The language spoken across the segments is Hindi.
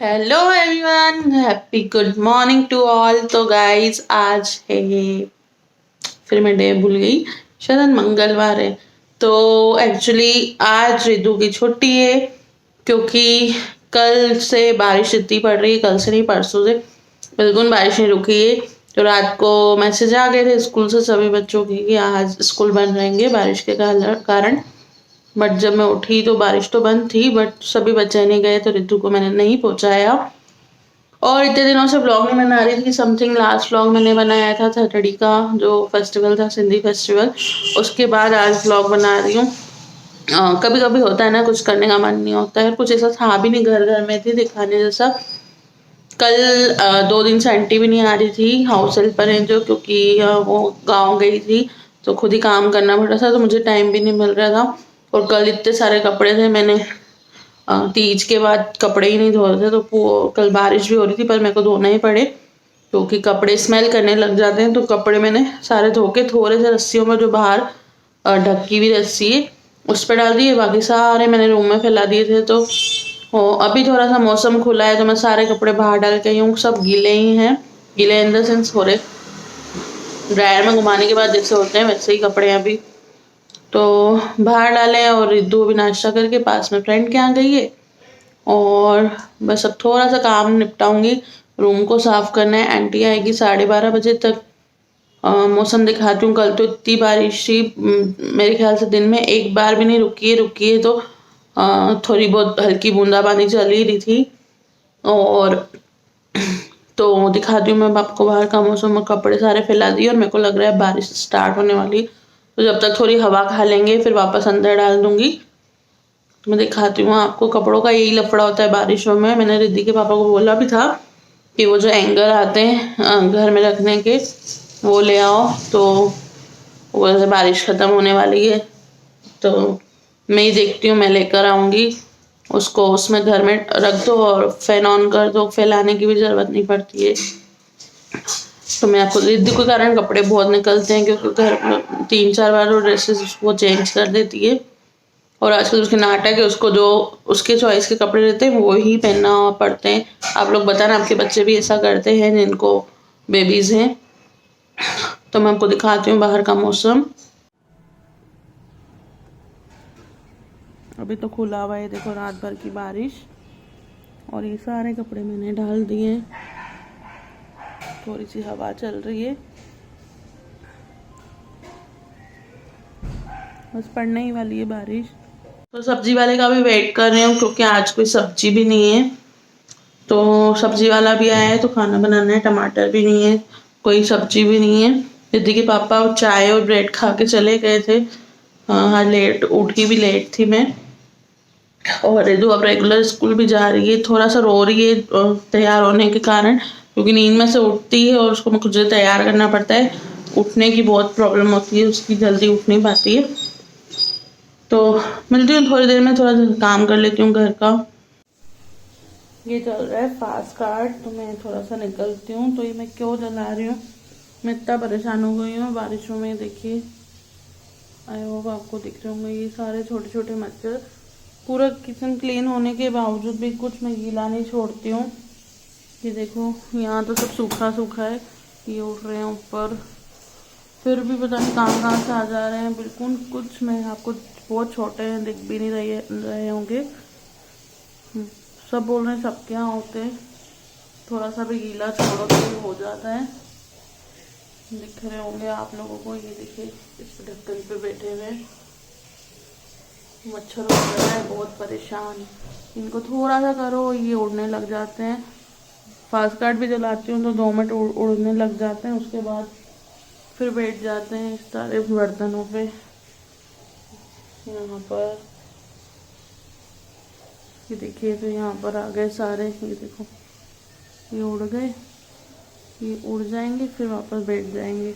Hello everyone, happy good morning to all. तो गाइज आज है फिर मैं डे भूल गई, शायद मंगलवार है। तो एक्चुअली आज रिद्धू की छुट्टी है क्योंकि कल से बारिश इतनी पड़ रही है, कल से नहीं परसों से बिल्कुल बारिश नहीं रुकी है। तो रात को मैसेज आ गए थे स्कूल से सभी बच्चों की कि आज स्कूल बंद रहेंगे बारिश के कारण। बट जब मैं उठी तो बारिश तो बंद थी, बट सभी बच्चे नहीं गए तो रिद्धू को मैंने नहीं पहुंचाया। और इतने दिनों से ब्लॉग नहीं बना रही थी। समथिंग लास्ट ब्लॉग मैंने बनाया था सैटरडे का, जो फेस्टिवल था सिंधी फेस्टिवल, उसके बाद आज ब्लॉग बना रही हूँ। कभी कभी होता है ना, कुछ करने का मन नहीं होता है, कुछ ऐसा था भी नहीं, घर घर में थी दिखाने जैसा। कल 2 दिन से आंटी भी नहीं आ रही थी, हाउस हेल्पर है जो, क्योंकि वो गाँव गई थी तो खुद ही काम करना पड़ रहा था, तो मुझे टाइम भी नहीं मिल रहा था। और कल इतने सारे कपड़े थे, मैंने तीज के बाद कपड़े ही नहीं धो रहे थे, तो कल बारिश भी हो रही थी पर मेरे को धोना ही पड़े क्योंकि कपड़े स्मेल करने लग जाते हैं। तो कपड़े मैंने सारे धो के थोड़े से रस्सियों में, जो बाहर ढकी हुई रस्सी है उस पर डाल दिए, बाकी सारे मैंने रूम में फैला दिए थे। तो अभी थोड़ा सा मौसम खुला है तो मैं सारे कपड़े बाहर डाल के हूँ, सब गीले ही हैं। गीले इन द सेंस हो रहे, ड्रायर में घुमाने के बाद जैसे होते हैं वैसे ही कपड़े हैं अभी। तो बाहर डाले और रिद्धू अभी नाश्ता करके पास में फ्रेंड के यहाँ गई है। और बस अब थोड़ा सा काम निपटाऊंगी, रूम को साफ करना है। आंटी आएगी 12:30 बजे तक। मौसम दिखाती हूँ, कल तो इतनी बारिश थी, मेरे ख्याल से दिन में एक बार भी नहीं रुकी है तो थोड़ी बहुत हल्की बूंदाबांदी चल ही रही थी। और तो दिखाती हूँ मैं आपको बाहर का मौसम, और कपड़े सारे फैला दिए और मेरे को लग रहा है बारिश स्टार्ट होने वाली। तो जब तक थोड़ी हवा खा लेंगे फिर वापस अंदर डाल दूंगी। तो मैं दिखाती हूँ आपको, कपड़ों का यही लफड़ा होता है बारिशों में। मैंने रिद्धि के पापा को बोला भी था कि वो जो एंगर आते हैं घर में रखने के वो ले आओ, तो वो जैसे बारिश ख़त्म होने वाली है तो मैं ही देखती हूँ, मैं लेकर आऊँगी उसको, उसमें घर में रख दो और फैन ऑन कर दो, फैलाने की भी ज़रूरत नहीं पड़ती है। तो मैं आपको रिद्धि के कारण कपड़े बहुत निकलते हैं क्योंकि घर 3-4 बार वो ड्रेसेस वो चेंज कर देती है। और आजकल उसके नाटक है, उसको जो उसके चॉइस के कपड़े रहते हैं वो ही पहनना पड़ते हैं। आप लोग बताना आपके बच्चे भी ऐसा करते हैं जिनको बेबीज़ हैं। तो मैं आपको दिखाती हूँ बाहर का मौसम। अभी तो खुला हुआ है, देखो रात भर की बारिश। और ये सारे कपड़े मैंने डाल दिए, थोड़ी सी हवा चल रही है, बस पड़ने ही वाली है बारिश। तो सब्जी वाले का भी वेट कर रही हूँ क्योंकि आज कोई सब्जी भी नहीं है। तो सब्जी वाला भी आया है तो खाना बनाना है, टमाटर भी नहीं है, कोई सब्जी भी नहीं है। दीदी के पापा चाय और ब्रेड खा के चले गए थे। हाँ, लेट उठी भी लेट थी मैं। और रिद्धू अब रेगुलर स्कूल भी जा रही है, थोड़ा सा रो रही है तैयार होने के कारण, क्योंकि नींद में से उठती है और उसको मुझे तैयार करना पड़ता है। उठने की बहुत प्रॉब्लम होती है उसकी, जल्दी उठ नहीं पाती है। तो मिलती हूँ थोड़ी देर में, थोड़ा सा काम कर लेती हूँ घर का। ये चल रहा है फास्ट कार्ड, तो मैं थोड़ा सा निकलती हूँ। तो ये मैं क्यों जला रही हूँ, मैं इतना परेशान हो गई हूँ बारिशों में। देखिए, आई होप आपको दिख रहे होंगे ये सारे छोटे छोटे मच्छर। पूरा किचन क्लीन होने के बावजूद भी कुछ मैं गीला नहीं छोड़ती हूँ। ये देखो यहाँ तो सब सूखा सूखा है, ये उठ रहे हैं ऊपर, फिर भी पता नहीं कहाँ से आ जा रहे हैं। बिल्कुल कुछ, मैं आपको बहुत छोटे हैं, दिख भी नहीं रहे होंगे। सब बोल रहे हैं सबके यहाँ होते हैं, थोड़ा सा भी गीला छोड़ो तो ये हो जाता है। दिख रहे होंगे आप लोगों को, ये देखिए इस ढक्कन पे बैठे हुए मच्छर हो रहा है, बहुत परेशान। इनको थोड़ा सा करो ये उड़ने लग जाते हैं। फास्ट कार्ड भी जलाती हूँ तो 2 मिनट उड़ने लग जाते हैं, उसके बाद फिर बैठ जाते हैं इस सारे बर्तनों पे। यहाँ पर ये देखिए, तो यहाँ पर आ गए सारे, ये देखो ये उड़ गए, ये उड़ जाएंगे फिर वापस बैठ जाएंगे।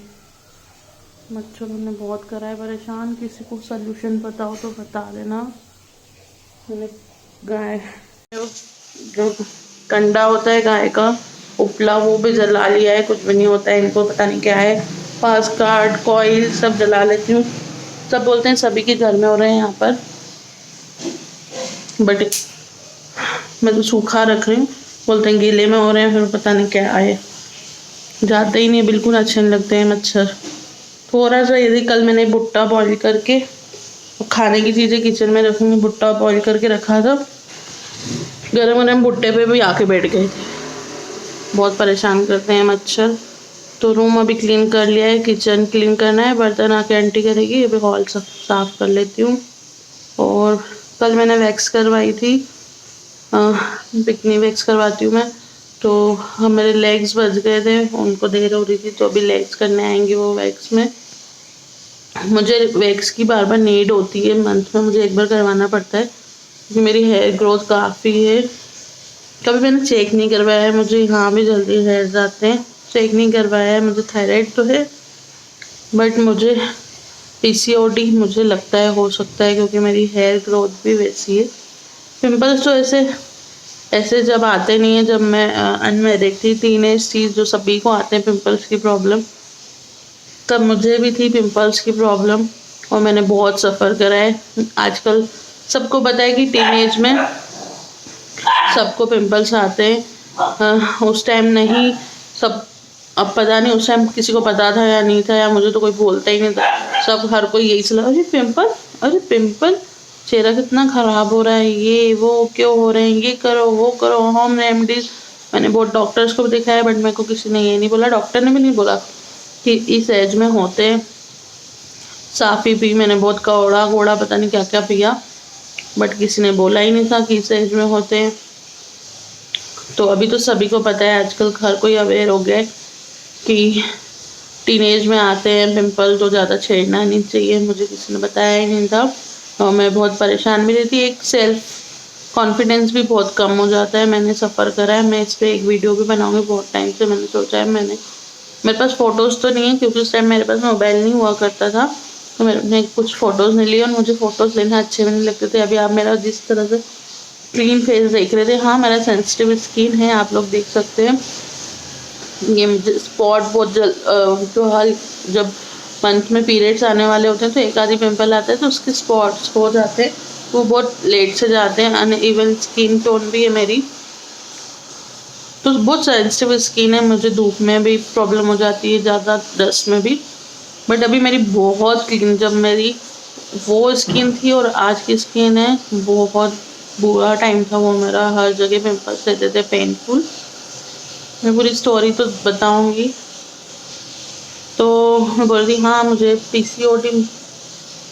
मच्छरों ने बहुत करा है परेशान, किसी को सल्यूशन पता हो तो बता देना। मैंने गाय जो कंडा होता है गाय का उपला वो भी जला लिया है, कुछ भी नहीं होता है इनको, पता नहीं क्या है। फास्ट कार्ड कॉइल सब जला लेती हूँ। सब बोलते हैं सभी के घर में हो रहे हैं यहाँ पर, बट मैं तो सूखा रख रही हूँ बोलते हैं गीले में हो रहे हैं, फिर पता नहीं क्या आए, जाते ही नहीं, बिल्कुल अच्छे नहीं लगते हैं मच्छर। थोड़ा सा यदि कल मैंने भुट्टा बॉईल करके खाने की चीज़ें किचन में रखूँगी, भुट्टा बॉईल करके रखा था, गरम गरम भुट्टे पे भी आके बैठ गए थे। बहुत परेशान करते हैं मच्छर। तो रूम अभी क्लीन कर लिया है, किचन क्लीन करना है, बर्तन आके आंटी करेगी, अभी हॉल सब साफ कर लेती हूँ। और कल मैंने वैक्स करवाई थी, बिकनी वैक्स करवाती हूँ मैं, तो हम मेरे लेग्स बच गए थे, उनको देर हो रही थी, तो अभी लेग्स करने आएंगे वो वैक्स में। मुझे वैक्स की बार बार नीड होती है, मंथ में मुझे एक बार करवाना पड़ता है क्योंकि मेरी हेयर ग्रोथ काफ़ी है। कभी मैंने चेक नहीं करवाया है, मुझे यहाँ भी जल्दी हेयर्स आते हैं, चेक नहीं करवाया है। मुझे थायराइड तो है, बट मुझे पीसीओडी मुझे लगता है हो सकता है, क्योंकि मेरी हेयर ग्रोथ भी वैसी है। पिंपल्स तो ऐसे ऐसे जब आते नहीं है, जब मैं अनमेरिड थी, टीनेज थी, जो सभी को आते हैं पिंपल्स की प्रॉब्लम, तब मुझे भी थी पिंपल्स की प्रॉब्लम और मैंने बहुत सफ़र करा है। आजकल सबको पता है कि टीनेज में सबको पिंपल्स आते हैं, उस टाइम नहीं, सब अब पता नहीं उस टाइम किसी को पता था या नहीं था, या मुझे तो कोई बोलता ही नहीं था, सब हर कोई यही सलाह, अरे पिंपल, अरे पिंपल, चेहरा कितना ख़राब हो रहा है, ये वो क्यों हो रहे हैं, ये करो वो करो, होम रेमेडीज। मैंने बहुत डॉक्टर्स को भी दिखाया, बट मेरे को किसी ने ये नहीं बोला, डॉक्टर ने भी नहीं बोला कि इस एज में होते हैं। साफ़ी पी मैंने, बहुत कौड़ा घोड़ा पता नहीं क्या क्या पिया, बट किसी ने बोला ही नहीं था कि इस एज में होते हैं। तो अभी तो सभी को पता है, आजकल हर कोई अवेयर हो गया है कि टीनेज में आते हैं पिंपल, तो ज़्यादा छेड़ना नहीं चाहिए। मुझे किसी ने बताया ही नहीं था और मैं बहुत परेशान भी रहती, एक सेल्फ कॉन्फिडेंस भी बहुत कम हो जाता है, मैंने सफ़र करा है। मैं इस पर एक वीडियो भी बनाऊंगी, बहुत टाइम से मैंने सोचा है। मेरे पास फ़ोटोज़ तो नहीं है, क्योंकि उस टाइम मेरे पास मोबाइल नहीं हुआ करता था, तो मैंने कुछ फ़ोटोज़ नहीं लिए और मुझे फ़ोटोज़ लेना अच्छे भी नहीं लगते थे। अभी आप मेरा जिस तरह से क्लीन फेस देख रहे थे, हाँ मेरा सेंसिटिव स्किन है, आप लोग देख सकते हैं। ये मुझे स्पॉट बहुत जो हर जब मंथ में पीरियड्स आने वाले होते हैं तो एक आधी पिंपल आता है, तो उसके स्पॉट्स हो जाते हैं, वो बहुत लेट से जाते हैं। अनइवन स्किन टोन भी है मेरी, तो बहुत सेंसिटिव स्किन है, मुझे धूप में भी प्रॉब्लम हो जाती है, ज़्यादा डस्ट में भी। बट अभी मेरी बहुत क्लीन, जब मेरी वो स्किन थी और आज की स्किन है, बहुत बुरा टाइम था वो मेरा, हर जगह पिंपल्स रहते थे, पेनफुल। मैं पूरी स्टोरी तो बताऊंगी। तो मैं बोल रही, हाँ मुझे पीसीओडी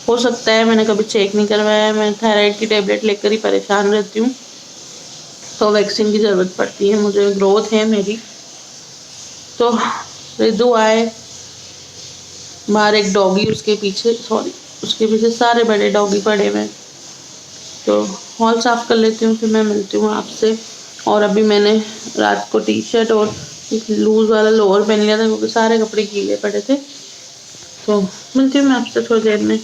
हो सकता है, मैंने कभी चेक नहीं करवाया है, मैं थायराइड की टेबलेट लेकर ही परेशान रहती हूँ, तो वैक्सीन की ज़रूरत पड़ती है, मुझे ग्रोथ है मेरी। तो रिद्धू आए बाहर, एक डॉगी उसके पीछे, सॉरी उसके पीछे सारे बड़े डॉगी पड़े हुए हैं, तो हॉल साफ कर लेती हूँ, फिर मैं मिलती हूँ आपसे। और अभी मैंने रात को टी शर्ट और लूज वाला लोअर पहन लिया था, क्योंकि सारे कपड़े गीले पड़े थे। तो मिलती हूँ मैं आपसे थोड़ी देर में।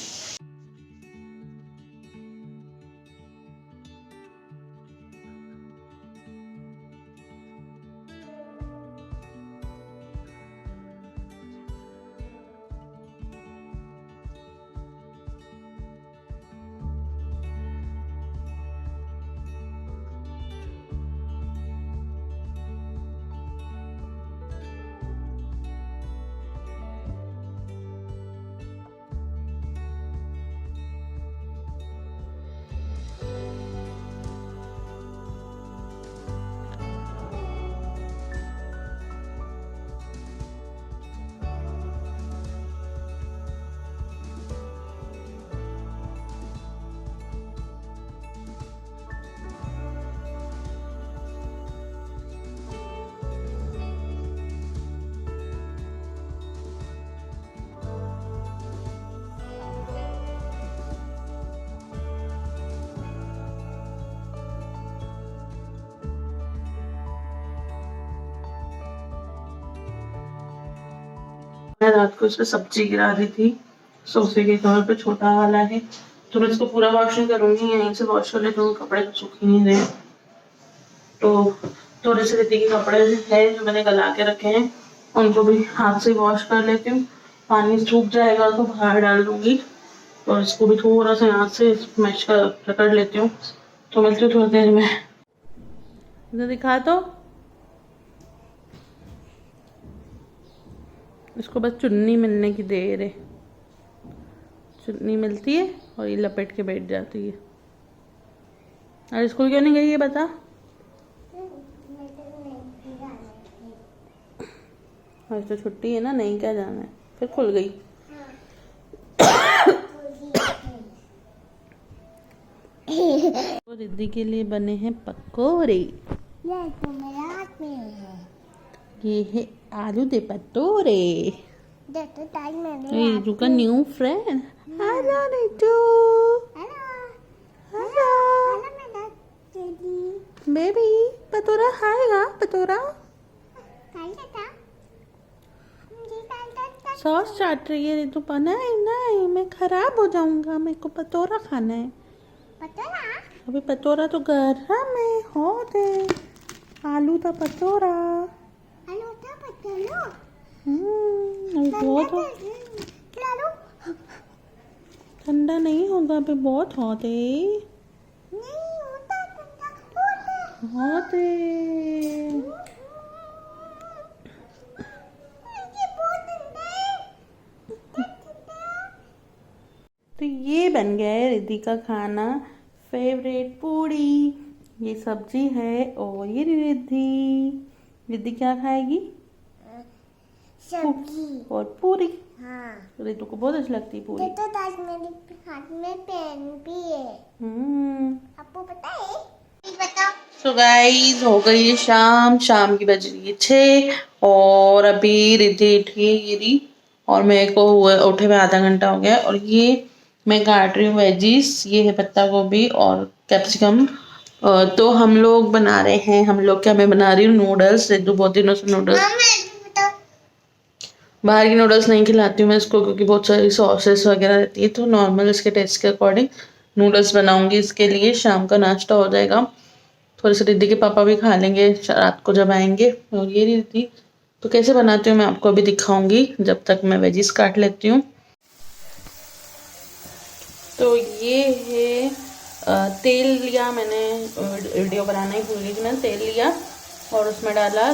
मैं रात को इसमें सब्जी गिरा दी थी, सोफे के कवर पे छोटा वाला है, तो मैं इसको पूरा वॉश नहीं करूँगी, यहीं से वॉश कर लेती हूँ, कपड़े तो सूख ही नहीं रहे। तो थोड़े से रिद्धि के कपड़े हैं जो मैंने गला के रखे हैं, उनको भी हाथ से वॉश कर लेती हूँ, पानी सूख जाएगा तो बाहर डाल दूँगी, और इसको भी थोड़ा सा हाथ से मैश कर लेती हूँ। तो मिलती हूँ थोड़ी देर में। इधर दिखा तो इसको बस चुन्नी मिलने की देर है। चुन्नी मिलती है और ये लपेट के बैठ जाती है। अरे स्कूल क्यों नहीं गई ये बता। आज तो छुट्टी है ना, नहीं क्या जाना है, फिर खुल गई। तो रिद्धि के लिए बने हैं पकोड़े। ये तो मेरे हाथ में है। ये है आलू दे पतोरे। देखो टाइम में ये रितु का new friend. Hello Ritu. Hello hello मेरा बेबी। बेबी पतोरा खाएगा? पतोरा खाई लेता जी खाई। सॉस चाट रही है रितु। नहीं नहीं, मैं खराब हो जाऊंगा, मेरे को पतोरा खाना है। पतोरा अभी पतोरा तो गरम है, हॉट है। आलू का पतोरा। हेलो तो पतोरा अभी बहुत लालू ठंडा नहीं होगा, अभी बहुत हॉट है। नहीं होता ठंडा हॉट है। ये बहुत ठंडा है। तो ये बन गया है रिद्धि का खाना, फेवरेट पूड़ी। ये सब्जी है और ये रिद्धि। रिद्धि क्या खाएगी? सब्जी और पूरी। हाँ। रिद्धि को बहुत अच्छी लगती है पूरी। तो आज मेरे हाथ में पेन भी है। आपको पता है? बताओ। सो गाइस, हो गई है शाम। शाम की बज रही है 6 और अभी रिद्धि उठी है गिरी और मेरे को हुए उठे हुए आधा घंटा हो गया। और ये मैं काट रही हूँ वेजिस। ये है पत्ता गोभी और कैप्सिकम। तो हम लोग बना रहे हैं, हम लोग क्या, मैं बना रही हूँ नूडल्स। रिद्धि बहुत दिनों से नूडल्स, बाहर की नूडल्स नहीं खिलाती हूँ मैं इसको, क्योंकि बहुत सारी सॉसेस वगैरह रहती है। तो नॉर्मल इसके टेस्ट के अकॉर्डिंग नूडल्स बनाऊंगी। इसके लिए शाम का नाश्ता हो जाएगा। थोड़ी सी रिद्धि के पापा भी खा लेंगे रात को जब आएंगे। और ये रिद्धि तो कैसे बनाती हूँ मैं आपको अभी दिखाऊंगी, जब तक मैं वेजिस काट लेती हूँ। तो ये है तेल लिया मैंने, वीडियो बनाना ही भूल गई थी। मैंने तेल लिया और उसमें डाला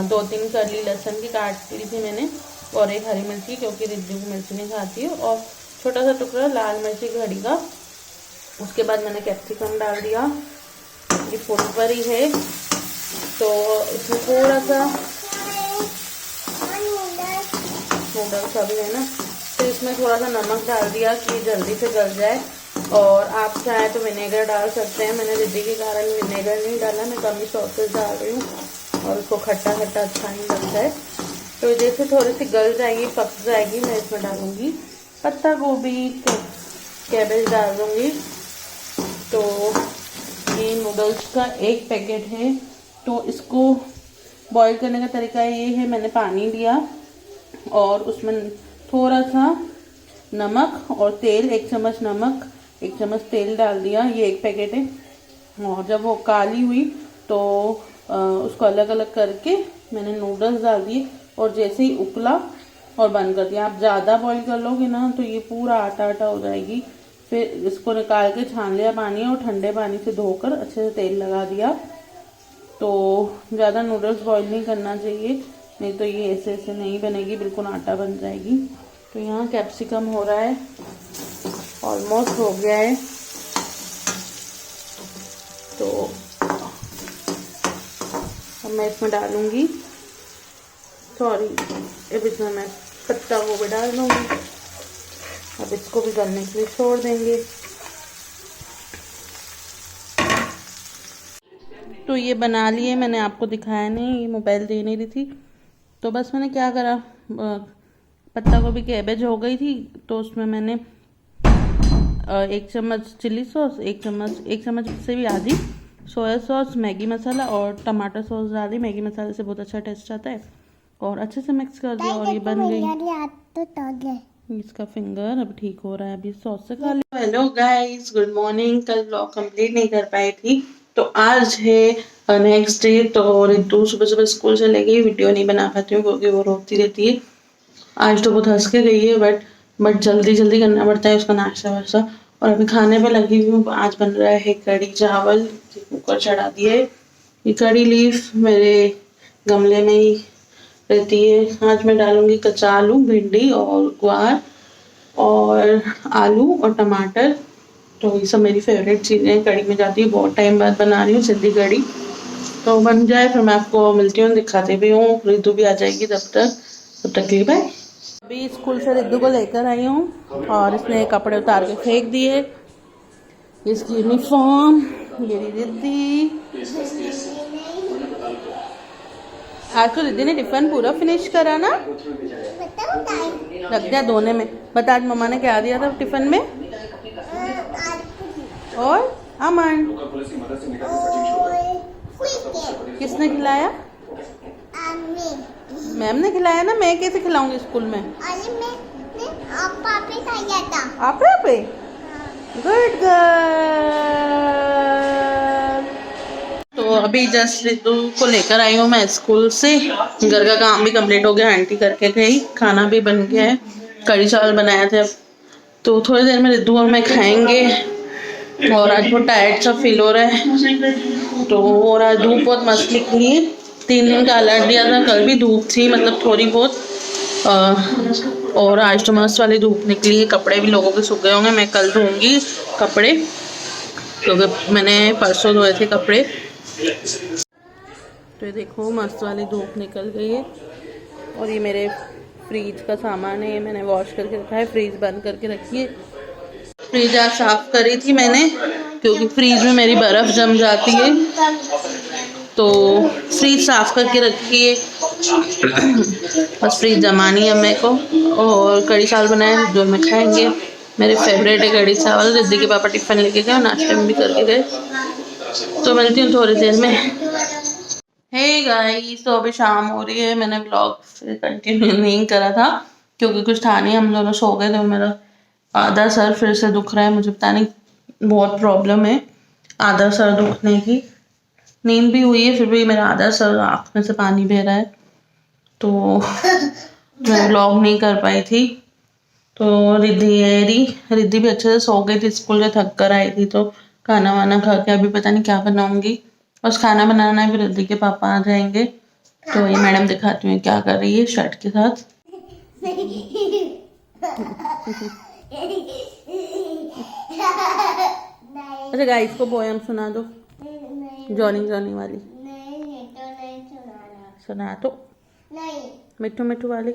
2-3 कली लहसुन की काट ली थी मैंने, और एक हरी मिर्ची, क्योंकि रिद्धि को मिर्ची नहीं खाती है, और छोटा सा टुकड़ा लाल मिर्ची घड़ी का। उसके बाद मैंने कैप्सिकम डाल दिया। ये फुल पर ही है तो इसमें थोड़ा सा नूडल्स अभी है ना, तो इसमें थोड़ा सा नमक डाल दिया कि जल्दी से गल जाए। और आप चाहे तो विनेगर डाल सकते हैं। मैंने रिद्धि के कारण विनेगर नहीं डाला, मैं कम ही सॉसेस डाल रही हूँ और उसको खट्टा खट्टा अच्छा नहीं लगता है। तो जैसे थोड़ी सी गल जाएगी, पक जाएगी, मैं इसमें डालूंगी पत्ता गोभी, कैबेज डाल दूँगी। तो ये नूडल्स का एक पैकेट है। तो इसको बॉईल करने का तरीका ये है, मैंने पानी लिया और उसमें थोड़ा सा नमक और तेल, 1 चम्मच नमक 1 चम्मच तेल डाल दिया। ये एक पैकेट है। और जब वो काली हुई तो उसको अलग अलग करके मैंने नूडल्स डाल दिए और जैसे ही उबला और बंद कर दिया। आप ज़्यादा बॉईल कर लोगे ना तो ये पूरा आटा आटा हो जाएगी। फिर इसको निकाल के छान लिया पानी और ठंडे पानी से धोकर अच्छे से तेल लगा दिया। तो ज़्यादा नूडल्स बॉईल नहीं करना चाहिए, नहीं तो ये ऐसे ऐसे नहीं बनेगी, बिल्कुल आटा बन जाएगी। तो यहाँ कैप्सिकम हो रहा है, ऑलमोस्ट हो गया है। तो अब मैं इसमें डालूंगी, सॉरी अब इसमें मैं पत्ता गोभी डाल दूँगी। अब इसको भी गलने के लिए छोड़ देंगे। तो ये बना लिए, मैंने आपको दिखाया नहीं, ये मोबाइल दे नहीं रही थी। तो बस मैंने क्या करा, पत्ता गोभी कैबेज हो गई थी तो उसमें मैंने 1 चम्मच चिल्ली सॉस, 1 चम्मच से भी आधी सोया सॉस, मैगी मसाला और टमाटर सॉस डाली। मैगी मसाले से बहुत अच्छा टेस्ट आता है। और अच्छे से मिक्स कर दिया और ये बन गई। इसका फिंगर अब ठीक हो रहा है, अभी सॉस से खा लिया। Hello guys, good morning. कल ब्लॉग कंप्लीट नहीं कर पाई थी तो आज है नेक्स्ट डे। तो रितु सुबह सुबह स्कूल चले गई, वीडियो नहीं बना पाती हूँ क्योंकि वो रोती रहती है। आज तो बहुत हंस के गई है, बट जल्दी जल्दी करना पड़ता है उसका नाश्ता वाश्ता। और अभी खाने पे लगी हुई हूँ। आज बन रहा है कढ़ी चावल, कुकर चढ़ा दिए। ये कढ़ी लीफ मेरे गमले में ही रहती है। आज मैं डालूंगी कच्चा आलू, भिंडी और ग्वार और आलू और टमाटर। तो ये सब मेरी फेवरेट चीज़ें कड़ी में जाती है। बहुत टाइम बाद बना रही हूँ सिंधी कड़ी। तो बन जाए फिर मैं आपको मिलती हूँ, दिखाती भी हूँ। रिद्धू भी आ जाएगी तब तक के लिए बाय। अभी स्कूल से रिद्धू को लेकर आई हूँ और इसने कपड़े उतार के फेंक दिए। इसकी यूनिफॉर्म, मेरी रिद्धि। आज तो रिद्धि ने टिफिन पूरा फिनिश करा ना। बताओ टाइम रख दिया धोने में। बता आज मम्मा ने क्या दिया था टिफिन में। और अमन किसने खिलाया? मैम ने खिलाया ना। मैं कैसे खिलाऊंगी स्कूल में? आप पे गुड गर्ल। तो अभी जस्ट रितु को लेकर आई हूँ मैं स्कूल से। घर का काम भी कंप्लीट हो गया, आंटी करके गई, खाना भी बन गया है। कढ़ी चावल बनाए थे। अब तो थोड़ी देर में रितु और मैं खाएंगे। और आज बहुत टायर्ड सा फील हो रहा है। तो और आज धूप बहुत मस्त निकली है। 3 दिन का अलर्ट दिया था, कल भी धूप थी, मतलब थोड़ी बहुत। और आज तो मस्त वाली धूप निकली है। कपड़े भी लोगों के सूख गए होंगे। मैं कल धोऊंगी कपड़े, क्योंकि मैंने परसों धोए थे कपड़े। तो ये देखो मस्त वाली धूप निकल गई है। और ये मेरे फ्रीज का सामान है, ये मैंने वॉश करके रखा है। फ्रीज बंद करके रखी है। फ्रीज आज साफ करी थी मैंने, क्योंकि फ्रीज में मेरी बर्फ़ जम जाती है। तो फ्रीज साफ करके रखी है। बस फ्रीज जमानी है मेरे को। और कढ़ी चावल बनाए जो में खाएंगे। मेरे फेवरेट है कढ़ी चावल। रिद्धि के पापा टिफिन लेके गए और नाश्ते में भी करके गए। तो मिलती हूँ थोड़ी देर में। हे गाइस, तो अभी शाम हो रही है। मैंने व्लॉग फिर कंटिन्यू नहीं करा था क्योंकि कुछ था नहीं, हम दोनों सो गए थे। मेरा आधा सर फिर से दुख रहा है, मुझे पता नहीं बहुत प्रॉब्लम है आधा सर दुखने की। नींद भी हुई है फिर भी मेरा आधा सर, आँख में से पानी बह रहा है। तो मैं व्लॉग नहीं कर पाई थी। तो रिद्धि भी अच्छे से सो गई थी, स्कूल से थक कर आई थी। तो खाना वाना खा के अभी पता नहीं क्या बनाऊंगी। बस खाना बनाना है, फिर रिद्धि के पापा आ जाएंगे। तो ये मैडम दिखाती हूँ क्या कर रही है शर्ट के साथ। अच्छा गाइस को पोएम सुना दो, जॉनी जॉनी वाली। नहीं सुना तो मिट्टू मिट्टू वाली।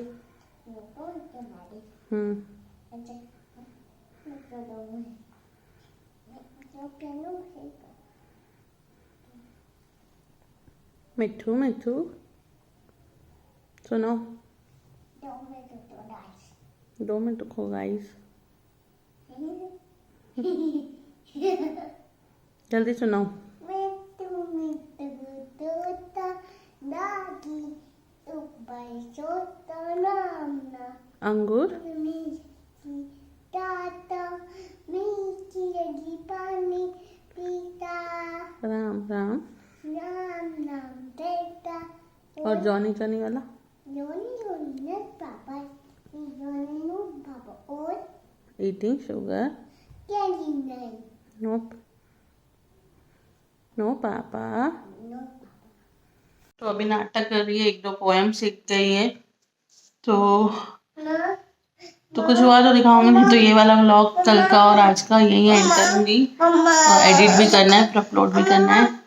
मिट्टू मिट्टू सुनो। 2 मिनट रुको गाइस, जल्दी सुनाओ। अंगूर राम राम और जॉनी जॉनी वाला ईटिंग शुगर नो नो पापा। तो अभी नाटक कर रही है, 1-2 पोएम सीख गई है। तो कुछ हुआ तो दिखाऊंगी, नहीं तो ये वाला व्लॉग कल का और आज का यही एंड करूंगी। और एडिट भी करना है, फिर अपलोड भी करना है।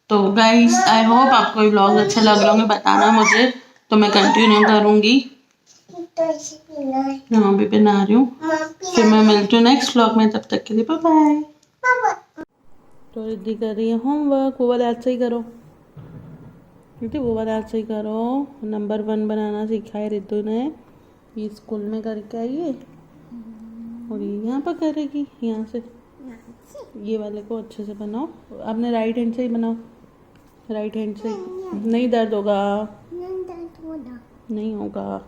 तो गाइस आई होप आपको ये व्लॉग अच्छा लग रहा होंगे, बताना मुझे, तो मैं कंटिन्यू करूंगी। हाँ भी बना रही हूँ। फिर मैं मिलती हूँ नेक्स्ट व्लॉग में, तब तक के लिए बाय बाय। तो रिद्धि कर रही है होमवर्क, वो वाला आज ही करो। रिद्धि वो वाला आज ही करो। नंबर 1 बनाना सीखा है रिद्धि ने, ये स्कूल में करके आई है। और ये यहाँ पर करेगी, यहाँ से ये वाले को अच्छे से बनाओ। आपने राइट हैंड से ही बनाओ, राइट हैंड से। नहीं दर्द होगा, नहीं होगा।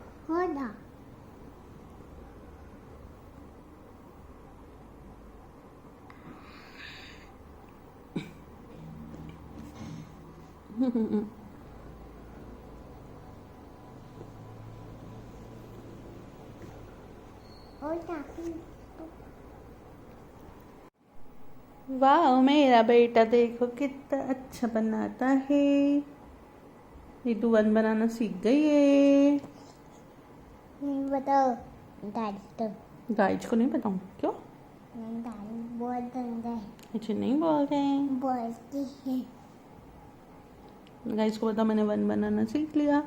वाह मेरा बेटा देखो कितना अच्छा बनाता है। ये तू वन बनाना सीख गई है। नहीं बताओ दादी तो गाइज को नहीं बताऊँ क्यों? दादी बहुत गंदा है मुझे नहीं बोलते हैं। बोलती है गाइज को बता मैंने वन बनाना सीख लिया।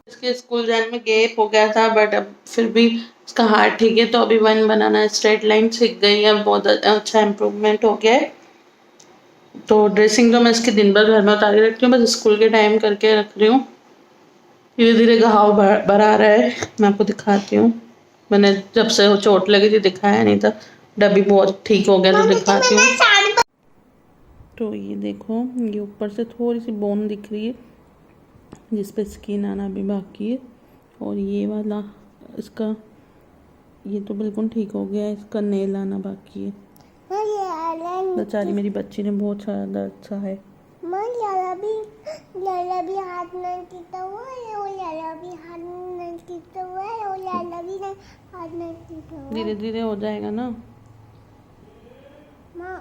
इसके स्कूल जाने में गैप हो गया था बट अब फिर भी इसका हाथ ठीक है, तो अभी वन बनाना स्ट्रेट लाइन सीख गई है, बहुत अच्छा इम्प्रूवमेंट हो गया है। तो ड्रेसिंग तो मैं इसके दिन भर घर में उतार के रखती हूँ, बस स्कूल के टाइम करके रख रही हूँ। धीरे धीरे घाव भर आ रहा है, मैं आपको दिखाती हूँ। मैंने जब से वो चोट लगी थी दिखाया नहीं था, डब्बी बहुत ठीक हो गया तो दिखाती हूँ। तो ये देखो, ये ऊपर से थोड़ी सी बोन दिख रही है जिस पे स्किन आना भी बाकी है, और ये वाला इसका ये तो बिल्कुल ठीक हो गया है, इसका नेल आना बाकी है। बेचारी मेरी बच्ची ने बहुत सारा दर्द सा है। लाला भी हाथ नहीं टीता हुआ है और लाला भी हाथ नहीं टीता हुआ है और लाला भी हाथ नहीं टीता हुआ है। धीरे धीरे हो जाएगा ना। माँ